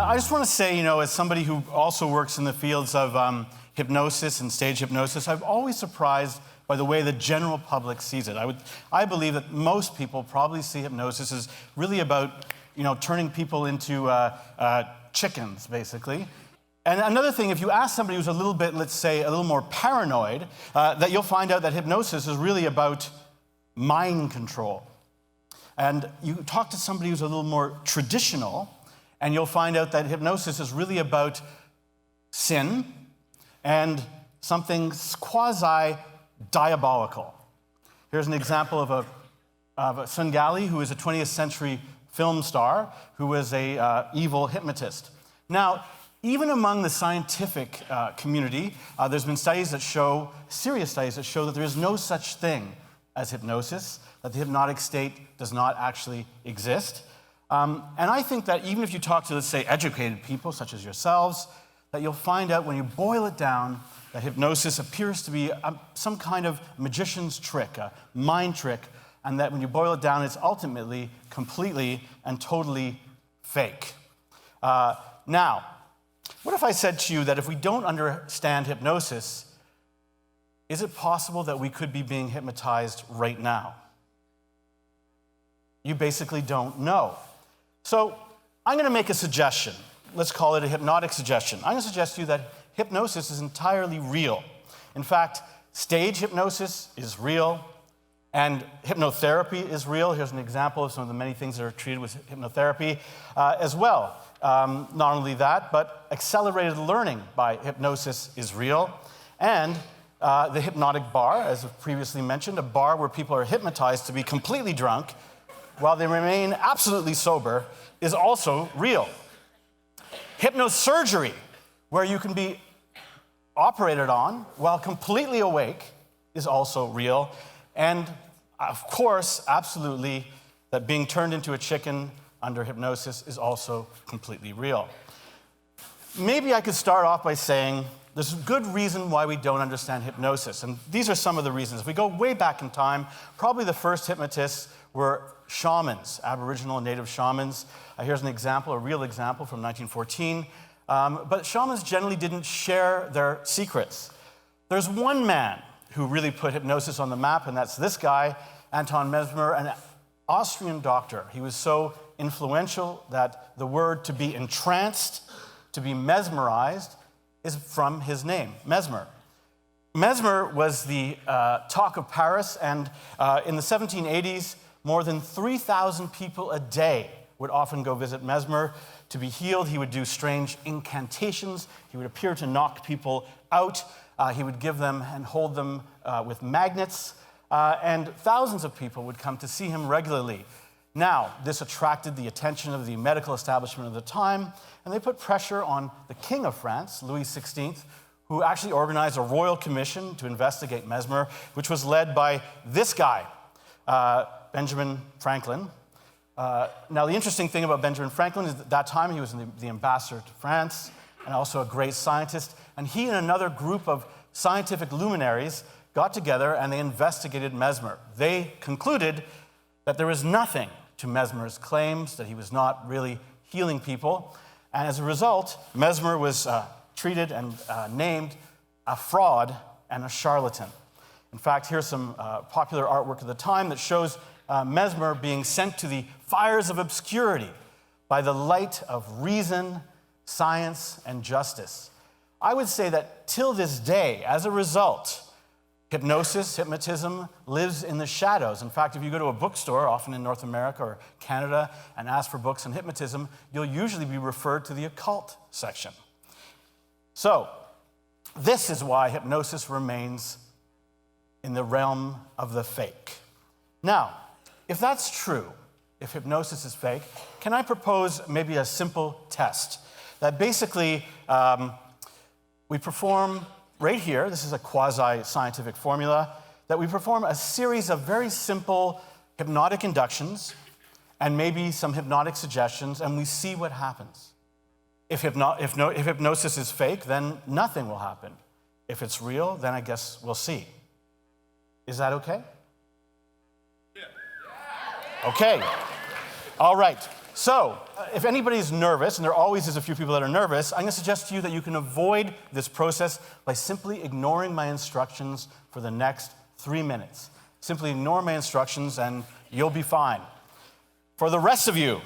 I just want to say, as somebody who also works in the fields of hypnosis and stage hypnosis, I'm always surprised by the way the general public sees it. I believe that most people probably see hypnosis as really about, turning people into chickens, basically. And another thing, if you ask somebody who's a little bit, let's say, a little more paranoid, that you'll find out that hypnosis is really about mind control. And you talk to somebody who's a little more traditional, and you'll find out that hypnosis is really about sin and something quasi-diabolical. Here's an example of a Svengali who is a 20th century film star who was an evil hypnotist. Now, even among the scientific community, there's been studies that show, serious studies that show that there is no such thing as hypnosis, that the hypnotic state does not actually exist. And I think that even if you talk to, let's say, educated people, such as yourselves, that you'll find out when you boil it down that hypnosis appears to be some kind of magician's trick, a mind trick, and that when you boil it down, it's ultimately completely and totally fake. Now, what if I said to you that if we don't understand hypnosis, is it possible that we could be being hypnotized right now? You basically don't know. So I'm going to make a suggestion. Let's call it a hypnotic suggestion. I'm going to suggest to you that hypnosis is entirely real. In fact, stage hypnosis is real, and hypnotherapy is real. Here's an example of some of the many things that are treated with hypnotherapy as well. Not only that, but accelerated learning by hypnosis is real. And the hypnotic bar, as previously mentioned, a bar where people are hypnotized to be completely drunk while they remain absolutely sober, is also real. Hypnosurgery, where you can be operated on while completely awake, is also real. And of course, absolutely, that being turned into a chicken under hypnosis is also completely real. Maybe I could start off by saying there's a good reason why we don't understand hypnosis. And these are some of the reasons. If we go way back in time, probably the first hypnotists were shamans, Aboriginal and Native shamans. Here's an example, a real example from 1914. But shamans generally didn't share their secrets. There's one man who really put hypnosis on the map, and that's this guy, Anton Mesmer, an Austrian doctor. He was so influential that the word to be entranced, to be mesmerized, is from his name, Mesmer. Mesmer was the talk of Paris, and in the 1780s, more than 3,000 people a day would often go visit Mesmer to be healed. He would do strange incantations. He would appear to knock people out. He would give them and hold them with magnets. And thousands of people would come to see him regularly. Now, this attracted the attention of the medical establishment of the time, and they put pressure on the King of France, Louis XVI, who actually organized a royal commission to investigate Mesmer, which was led by this guy, Benjamin Franklin. Now, the interesting thing about Benjamin Franklin is at that time he was the ambassador to France and also a great scientist. And he and another group of scientific luminaries got together and they investigated Mesmer. They concluded that there was nothing to Mesmer's claims, that he was not really healing people. And as a result, Mesmer was treated and named a fraud and a charlatan. In fact, here's some popular artwork of the time that shows Mesmer being sent to the fires of obscurity by the light of reason, science, and justice. I would say that till this day, as a result, hypnotism lives in the shadows. In fact, if you go to a bookstore, often in North America or Canada, and ask for books on hypnotism, you'll usually be referred to the occult section. So, this is why hypnosis remains in the realm of the fake. Now, if that's true, if hypnosis is fake, can I propose maybe a simple test that basically we perform right here, this is a quasi-scientific formula, that we perform a series of very simple hypnotic inductions and maybe some hypnotic suggestions, and we see what happens. If hypnosis is fake, then nothing will happen. If it's real, then I guess we'll see. Is that okay? Yeah. Okay. All right. So, if anybody's nervous, and there always is a few people that are nervous, I'm going to suggest to you that you can avoid this process by simply ignoring my instructions for the next 3 minutes. Simply ignore my instructions and you'll be fine. For the rest of you,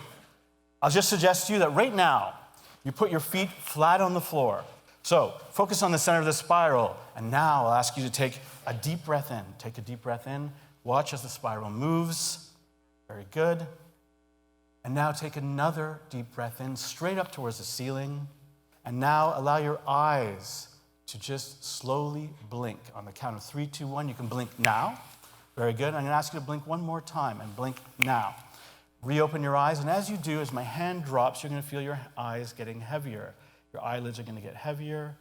I'll just suggest to you that right now, you put your feet flat on the floor. So, focus on the center of the spiral, and now I'll ask you to take a deep breath in. Take a deep breath in. Watch as the spiral moves. Very good. And now take another deep breath in, straight up towards the ceiling. And now allow your eyes to just slowly blink. On the count of 3, 2, 1, you can blink now. Very good. I'm going to ask you to blink one more time and blink now. Reopen your eyes, and as you do, as my hand drops, you're going to feel your eyes getting heavier. Your eyelids are going to get heavier and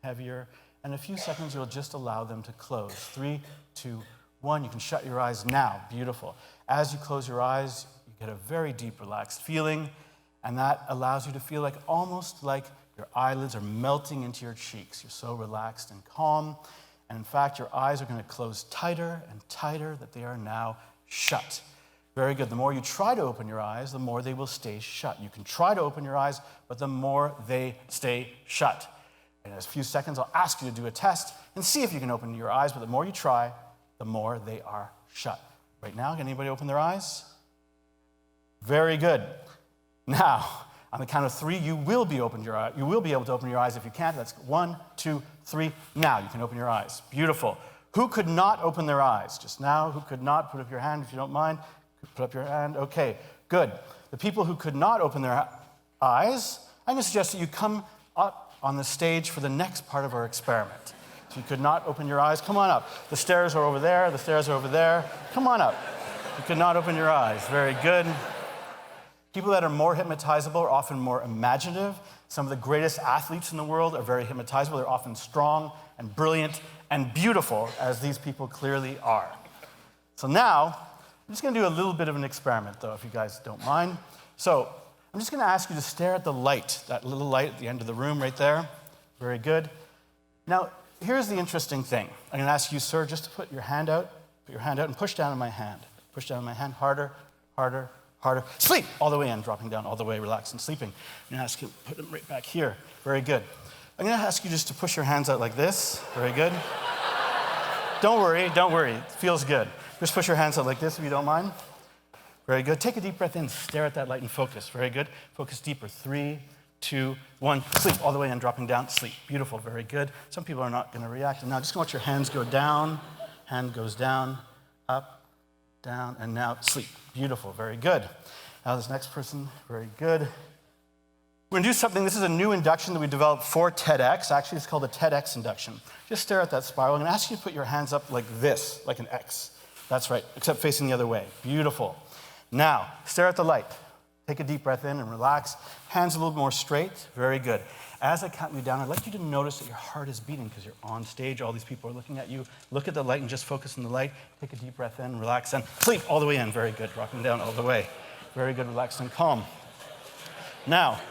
heavier. And in a few seconds, you'll just allow them to close. 3, 2, 1. You can shut your eyes now. Beautiful. As you close your eyes, you get a very deep, relaxed feeling, and that allows you to feel like almost like your eyelids are melting into your cheeks. You're so relaxed and calm, and in fact, your eyes are going to close tighter and tighter that they are now shut. Very good. The more you try to open your eyes, the more they will stay shut. You can try to open your eyes, but the more they stay shut. In a few seconds, I'll ask you to do a test and see if you can open your eyes, but the more you try, the more they are shut. Right now, can anybody open their eyes? Very good. Now, on the count of 3, you will be able to open your eyes. If you can't, that's 1, 2, 3. Now you can open your eyes. Beautiful. Who could not open their eyes? Just now, who could not? Put up your hand if you don't mind. Put up your hand. Okay, good. The people who could not open their eyes, I'm going to suggest that you come up on the stage for the next part of our experiment. If you could not open your eyes, come on up. The stairs are over there. The stairs are over there. Come on up. You could not open your eyes. Very good. People that are more hypnotizable are often more imaginative. Some of the greatest athletes in the world are very hypnotizable. They're often strong and brilliant and beautiful, as these people clearly are. So now, I'm just going to do a little bit of an experiment, though, if you guys don't mind. So I'm just going to ask you to stare at the light, that little light at the end of the room right there. Very good. Now, here's the interesting thing. I'm going to ask you, sir, just to put your hand out and push down on my hand. Push down on my hand, harder, harder, harder. Sleep all the way in, dropping down all the way, relaxed and sleeping. I'm going to ask you to put them right back here. Very good. I'm going to ask you just to push your hands out like this. Very good. Don't worry. It feels good. Just push your hands out like this if you don't mind. Very good. Take a deep breath in. Stare at that light and focus. Very good. Focus deeper. 3, 2, 1. Sleep all the way in, dropping down. Sleep. Beautiful. Very good. Some people are not going to react. And now just watch your hands go down. Hand goes down, up, down, and now sleep. Beautiful. Very good. Now this next person. Very good. We're going to do something. This is a new induction that we developed for TEDx. Actually, it's called a TEDx induction. Just stare at that spiral. I'm going to ask you to put your hands up like this, like an X. That's right, except facing the other way. Beautiful. Now, stare at the light. Take a deep breath in and relax. Hands a little more straight. Very good. As I count you down, I'd like you to notice that your heart is beating because you're on stage. All these people are looking at you. Look at the light and just focus on the light. Take a deep breath in, relax, and sleep all the way in. Very good. Rocking down all the way. Very good, relaxed and calm. Now,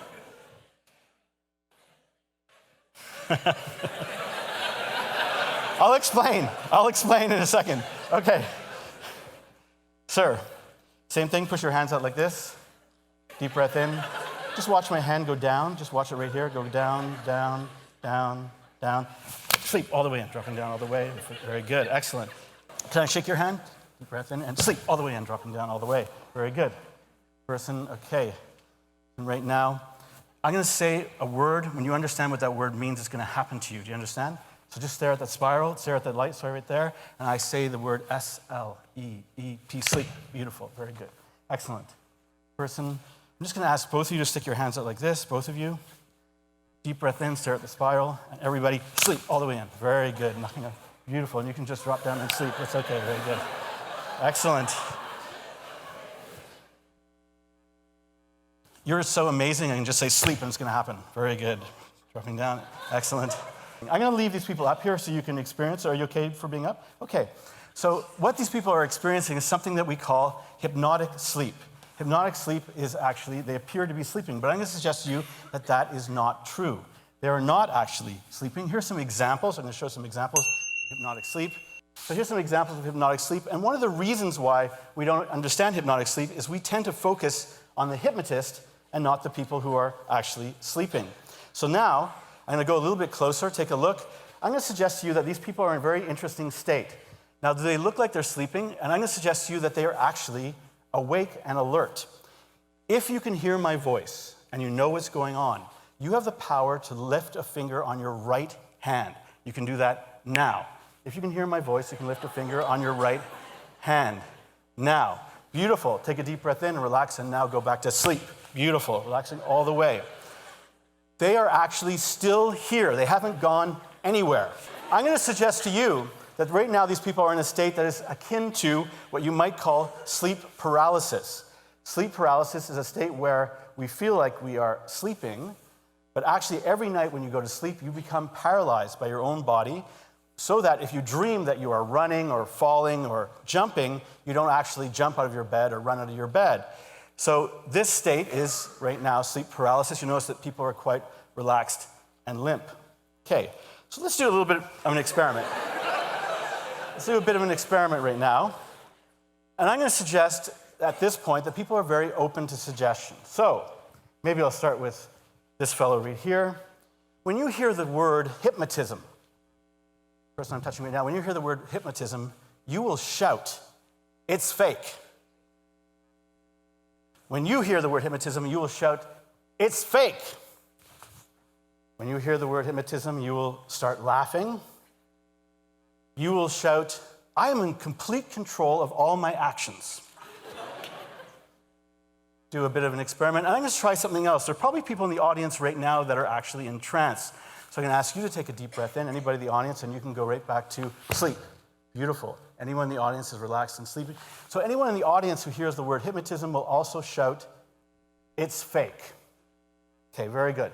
I'll explain in a second. Okay. Sir, same thing. Push your hands out like this. Deep breath in. Just watch my hand go down. Just watch it right here. Go down, down, down, down. Sleep all the way in. Dropping down all the way. Very good. Excellent. Can I shake your hand? Deep breath in and sleep all the way in. Dropping down all the way. Very good. Person, okay. And right now, I'm going to say a word. When you understand what that word means, it's going to happen to you. Do you understand? So just stare at that spiral, stare at that light, sorry, right there, and I say the word S-L-E-E-P, sleep. Beautiful, very good. Excellent. Person, I'm just going to ask both of you to stick your hands out like this, both of you. Deep breath in, stare at the spiral, and everybody sleep all the way in. Very good. Beautiful, and you can just drop down and sleep. It's okay, very good. Excellent. You're so amazing, I can just say sleep and it's going to happen. Very good. Dropping down, excellent. I'm going to leave these people up here so you can experience. Are you okay for being up? Okay. So what these people are experiencing is something that we call hypnotic sleep. Hypnotic sleep is actually, they appear to be sleeping, but I'm going to suggest to you that that is not true. They are not actually sleeping. Here's some examples. I'm going to show some examples of hypnotic sleep. So here's some examples of hypnotic sleep. And one of the reasons why we don't understand hypnotic sleep is we tend to focus on the hypnotist and not the people who are actually sleeping. So now, I'm going to go a little bit closer, take a look. I'm going to suggest to you that these people are in a very interesting state. Now, do they look like they're sleeping? And I'm going to suggest to you that they are actually awake and alert. If you can hear my voice and you know what's going on, you have the power to lift a finger on your right hand. You can do that now. If you can hear my voice, you can lift a finger on your right hand. Now. Beautiful. Take a deep breath in and relax, and now go back to sleep. Beautiful. Relaxing all the way. They are actually still here. They haven't gone anywhere. I'm going to suggest to you that right now these people are in a state that is akin to what you might call sleep paralysis. Sleep paralysis is a state where we feel like we are sleeping, but actually every night when you go to sleep, you become paralyzed by your own body, so that if you dream that you are running or falling or jumping, you don't actually jump out of your bed or run out of your bed. So this state is, right now, sleep paralysis. You notice that people are quite relaxed and limp. Okay, so let's do a little bit of an experiment. Let's do a bit of an experiment right now. And I'm going to suggest at this point that people are very open to suggestion. So maybe I'll start with this fellow right here. When you hear the word hypnotism, person I'm touching right now, when you hear the word hypnotism, you will shout, "It's fake." When you hear the word hypnotism, you will shout, "It's fake." When you hear the word hypnotism, you will start laughing. You will shout, "I am in complete control of all my actions." Do a bit of an experiment. And I'm going to try something else. There are probably people in the audience right now that are actually in trance. So I'm going to ask you to take a deep breath in, anybody in the audience, and you can go right back to sleep. Beautiful. Anyone in the audience is relaxed and sleeping. So anyone in the audience who hears the word hypnotism will also shout, "It's fake." Okay, very good.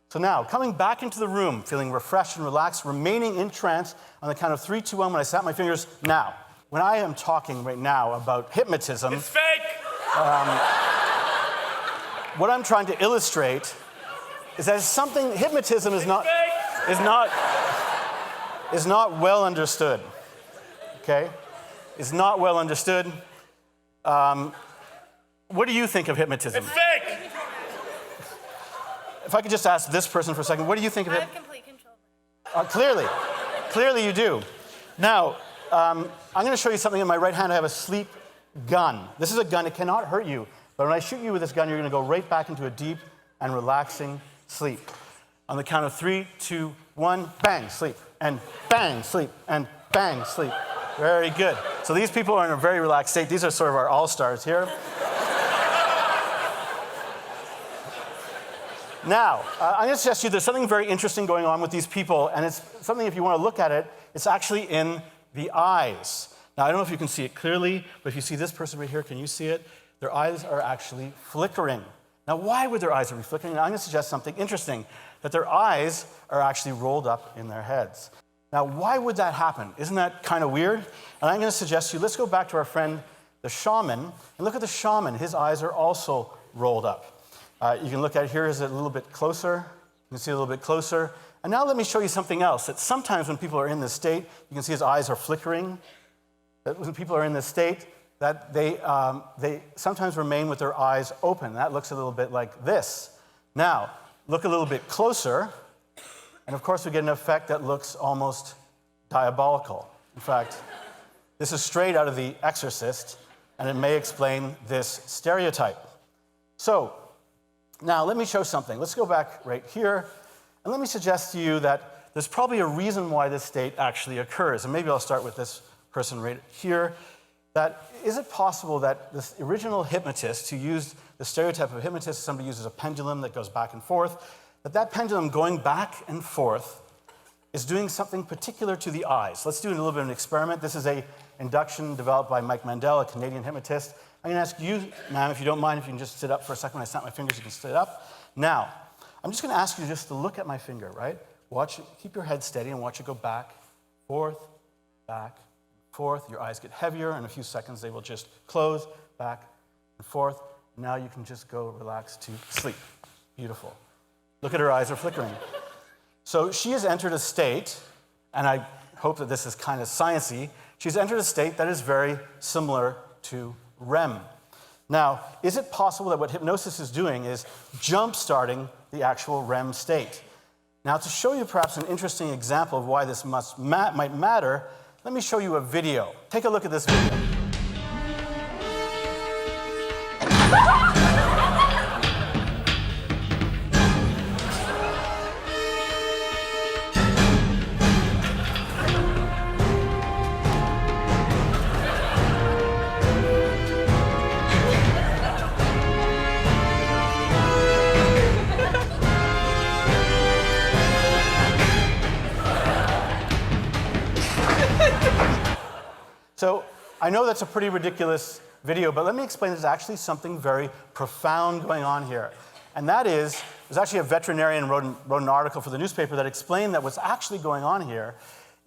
So now, coming back into the room, feeling refreshed and relaxed, remaining in trance, on the count of 3, 2, 1, when I snap my fingers, now. When I am talking right now about hypnotism, it's fake! What I'm trying to illustrate is that hypnotism is not well understood. Okay? Is not well understood. What do you think of hypnotism? It's fake! If I could just ask this person for a second, what do you think of it? I have complete control. Clearly you do. Now, I'm going to show you something in my right hand. I have a sleep gun. This is a gun. It cannot hurt you. But when I shoot you with this gun, you're going to go right back into a deep and relaxing sleep. On the count of 3, 2, 1, bang, sleep. And bang, sleep. And bang, sleep. Very good. So these people are in a very relaxed state. These are sort of our all-stars here. Now, I'm going to suggest to you there's something very interesting going on with these people, and it's something, if you want to look at it, it's actually in the eyes. Now, I don't know if you can see it clearly, but if you see this person right here, can you see it? Their eyes are actually flickering. Now, why would their eyes be flickering? Now, I'm going to suggest something interesting, that their eyes are actually rolled up in their heads. Now, why would that happen? Isn't that kind of weird? And I'm going to suggest to you, let's go back to our friend, the shaman, and look at the shaman. His eyes are also rolled up. You can look at it here is a little bit closer. You can see a little bit closer. And now let me show you something else, that sometimes when people are in this state, you can see his eyes are flickering. That when people are in this state, that they sometimes remain with their eyes open. That looks a little bit like this. Now, look a little bit closer, and of course we get an effect that looks almost diabolical. In fact, this is straight out of The Exorcist, and it may explain this stereotype. So, now let me show something. Let's go back right here, and let me suggest to you that there's probably a reason why this state actually occurs. And maybe I'll start with this person right here. That is it possible that this original hypnotist who used the stereotype of a hypnotist, somebody uses a pendulum that goes back and forth, that pendulum going back and forth is doing something particular to the eyes. Let's do a little bit of an experiment. This is an induction developed by Mike Mandel, a Canadian hypnotist. I'm going to ask you, ma'am, if you don't mind, if you can just sit up for a second. When I snap my fingers, you can sit up. Now, I'm just going to ask you just to look at my finger, right? Watch it, keep your head steady and watch it go back, forth, back, forth. Your eyes get heavier. In a few seconds, they will just close, back, and forth. Now you can just go relax to sleep. Beautiful. Look at her eyes are flickering. So she has entered a state, and I hope that this is kind of sciencey, she's entered a state that is very similar to REM. Now, is it possible that what hypnosis is doing is jump-starting the actual REM state? Now, to show you perhaps an interesting example of why this might matter, let me show you a video. Take a look at this video. So I know that's a pretty ridiculous video, but let me explain there's actually something very profound going on here. And that is, there's actually a veterinarian wrote an article for the newspaper that explained that what's actually going on here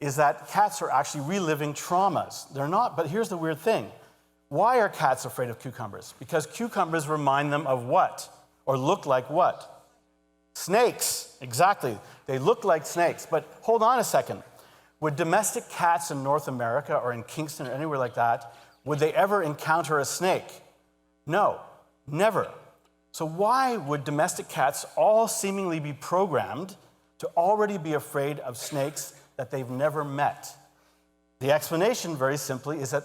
is that cats are actually reliving traumas. They're not, but here's the weird thing. Why are cats afraid of cucumbers? Because cucumbers remind them of what? Or look like what? Snakes, exactly. They look like snakes. But hold on a second. Would domestic cats in North America or in Kingston or anywhere like that, would they ever encounter a snake? No, never. So why would domestic cats all seemingly be programmed to already be afraid of snakes that they've never met? The explanation, very simply, is that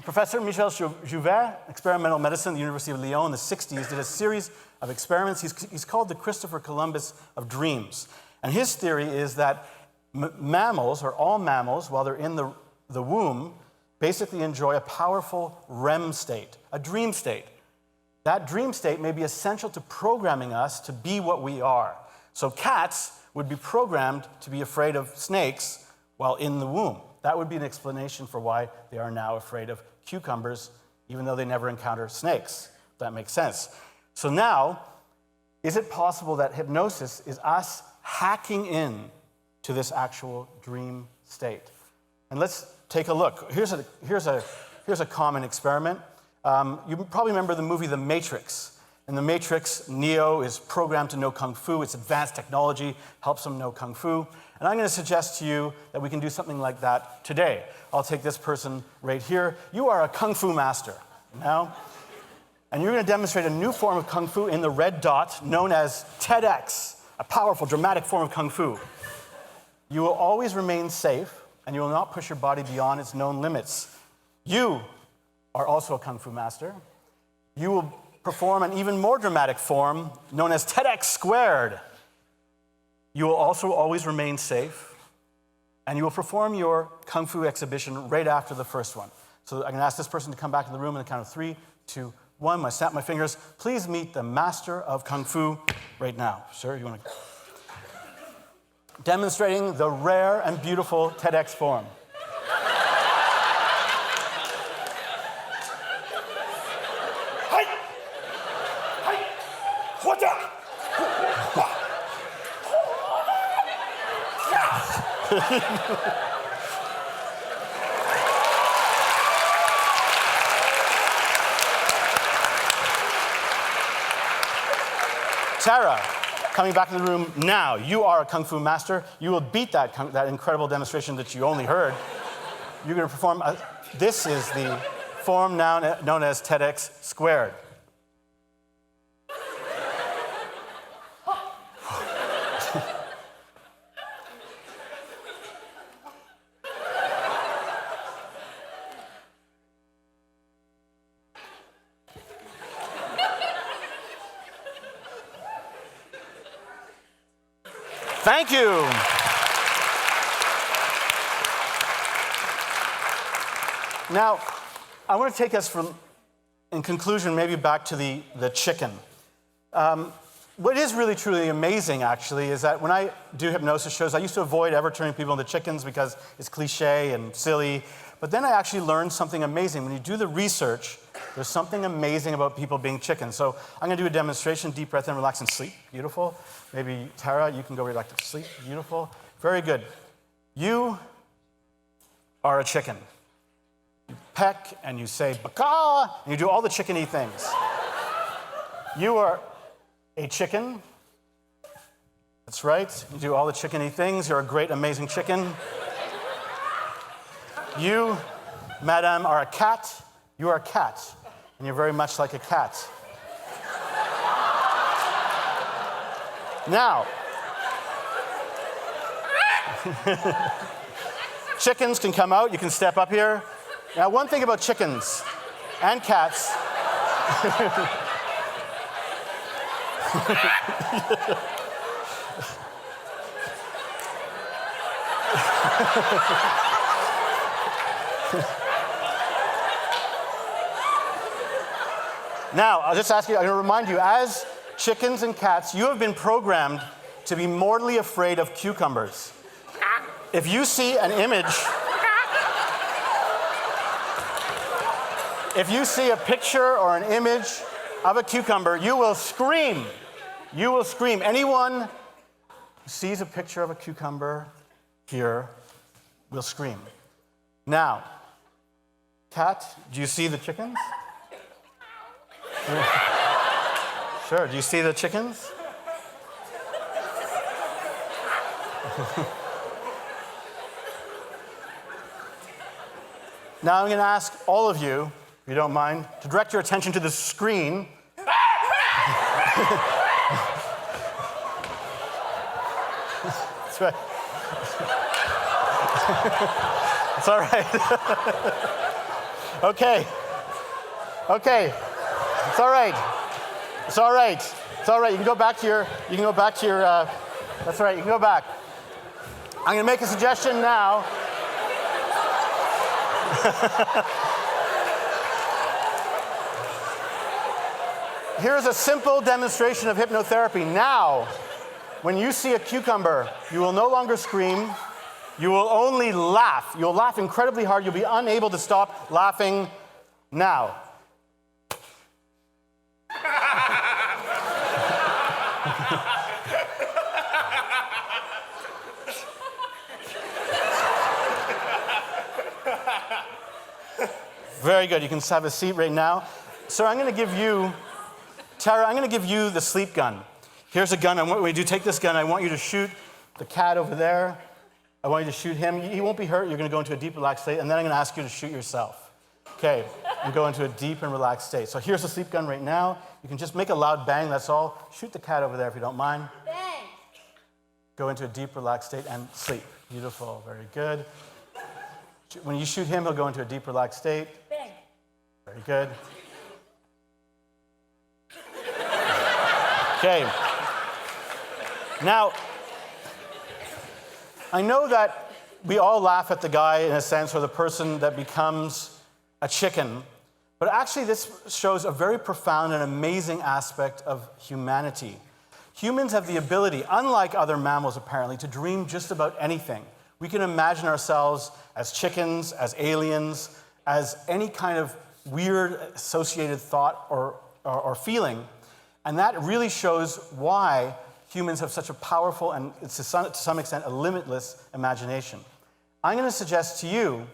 Professor Michel Jouvet, experimental medicine at the University of Lyon in the 60s, did a series of experiments. He's called the Christopher Columbus of dreams. And his theory is that mammals, or all mammals, while they're in the womb, basically enjoy a powerful REM state, a dream state. That dream state may be essential to programming us to be what we are. So cats would be programmed to be afraid of snakes while in the womb. That would be an explanation for why they are now afraid of cucumbers, even though they never encounter snakes. If that makes sense. So now, is it possible that hypnosis is us hacking in to this actual dream state? And let's take a look. Here's a common experiment. You probably remember the movie The Matrix. In The Matrix, Neo is programmed to know Kung Fu. It's advanced technology, helps him know Kung Fu. And I'm going to suggest to you that we can do something like that today. I'll take this person right here. You are a Kung Fu master now. And you're going to demonstrate a new form of Kung Fu in the red dot known as TEDx, a powerful, dramatic form of Kung Fu. You will always remain safe, and you will not push your body beyond its known limits. You are also a Kung Fu master. You will perform an even more dramatic form known as TEDxQueensU. You will also always remain safe, and you will perform your Kung Fu exhibition right after the first one. So I'm going to ask this person to come back in the room on the count of 3, 2, 1. I'm going to snap my fingers. Please meet the master of Kung Fu right now. Sir, you want to... Demonstrating the rare and beautiful TEDx form. Tara, coming back in the room now. You are a Kung Fu master. You will beat that incredible demonstration that you only heard. You're going to perform, this is the form now known as TEDxQueensU. Thank you. Now, I want to take us in conclusion, maybe back to the chicken. What is really, truly amazing, actually, is that when I do hypnosis shows, I used to avoid ever turning people into chickens because it's cliche and silly. But then I actually learned something amazing. When you do the research, there's something amazing about people being chickens. So I'm going to do a demonstration. Deep breath in, relax, and sleep. Beautiful. Maybe, Tara, you can go relax to sleep. Beautiful. Very good. You are a chicken. You peck, and you say, baka, and you do all the chicken-y things. You are a chicken. That's right. You do all the chicken-y things. You're a great, amazing chicken. You, madam, are a cat. You are a cat. and you're very much like a cat. Now, chickens can come out. You can step up here. Now, one thing about chickens and cats. Now, I'll just ask you, I'm going to remind you, as chickens and cats, you have been programmed to be mortally afraid of cucumbers. If you see an image, if you see a picture or an image of a cucumber, you will scream. You will scream. Anyone who sees a picture of a cucumber here will scream. Now, cat, do you see the chickens? Sure, do you see the chickens? Now I'm going to ask all of you, if you don't mind, to direct your attention to the screen. That's right. It's all right. Okay. It's all right. It's all right. It's all right. You can go back to your, that's all right, you can go back. I'm going to make a suggestion now. Here's a simple demonstration of hypnotherapy. Now, when you see a cucumber, you will no longer scream. You will only laugh. You'll laugh incredibly hard. You'll be unable to stop laughing now. Very good. You can have a seat right now. Sir, I'm going to give you, Tara, I'm going to give you the sleep gun. Here's a gun. When you do take this gun, I want you to shoot the cat over there. I want you to shoot him. He won't be hurt. You're going to go into a deep, relaxed state. And then I'm going to ask you to shoot yourself. Okay. You go into a deep and relaxed state. So here's the sleep gun right now. You can just make a loud bang. That's all. Shoot the cat over there if you don't mind. Bang. Go into a deep, relaxed state and sleep. Beautiful. Very good. When you shoot him, he'll go into a deep, relaxed state. Bang. Very good. Okay. Now, I know that we all laugh at the guy, in a sense, or the person that becomes a chicken, but actually this shows a very profound and amazing aspect of humanity. Humans have the ability, unlike other mammals apparently, to dream just about anything. We can imagine ourselves as chickens, as aliens, as any kind of weird associated thought or feeling. And that really shows why humans have such a powerful and, to some extent, a limitless imagination. I'm going to suggest to you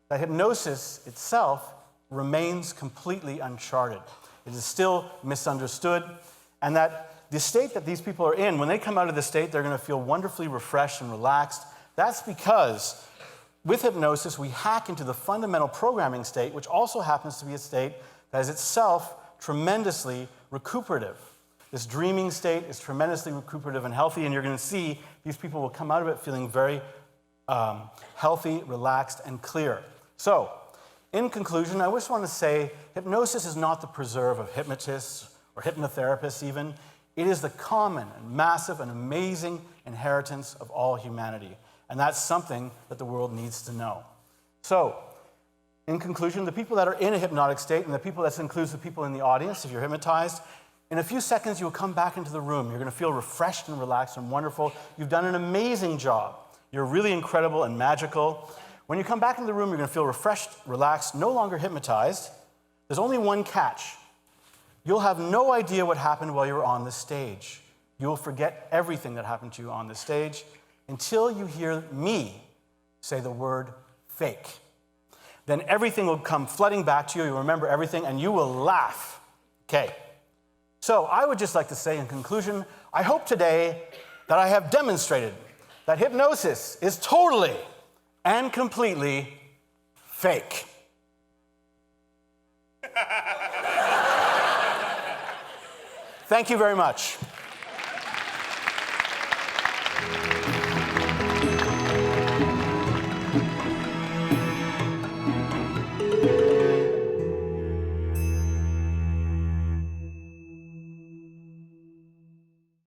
that hypnosis itself remains completely uncharted. It is still misunderstood, and that the state that these people are in, when they come out of the state, they're going to feel wonderfully refreshed and relaxed. That's because with hypnosis, we hack into the fundamental programming state, which also happens to be a state that is itself tremendously recuperative. This dreaming state is tremendously recuperative and healthy, and you're going to see these people will come out of it feeling very healthy, relaxed, and clear. So, in conclusion, I just want to say hypnosis is not the preserve of hypnotists or hypnotherapists even. It is the common and massive and amazing inheritance of all humanity. And that's something that the world needs to know. So, in conclusion, the people that are in a hypnotic state, and the people that includes the people in the audience, if you're hypnotized, in a few seconds, you will come back into the room. You're going to feel refreshed and relaxed and wonderful. You've done an amazing job. You're really incredible and magical. When you come back into the room, you're going to feel refreshed, relaxed, no longer hypnotized. There's only one catch. You'll have no idea what happened while you were on the stage. You'll forget everything that happened to you on the stage until you hear me say the word fake. Then everything will come flooding back to you. You'll remember everything, and you will laugh. Okay. So I would just like to say in conclusion, I hope today that I have demonstrated that hypnosis is totally and completely fake. Thank you very much.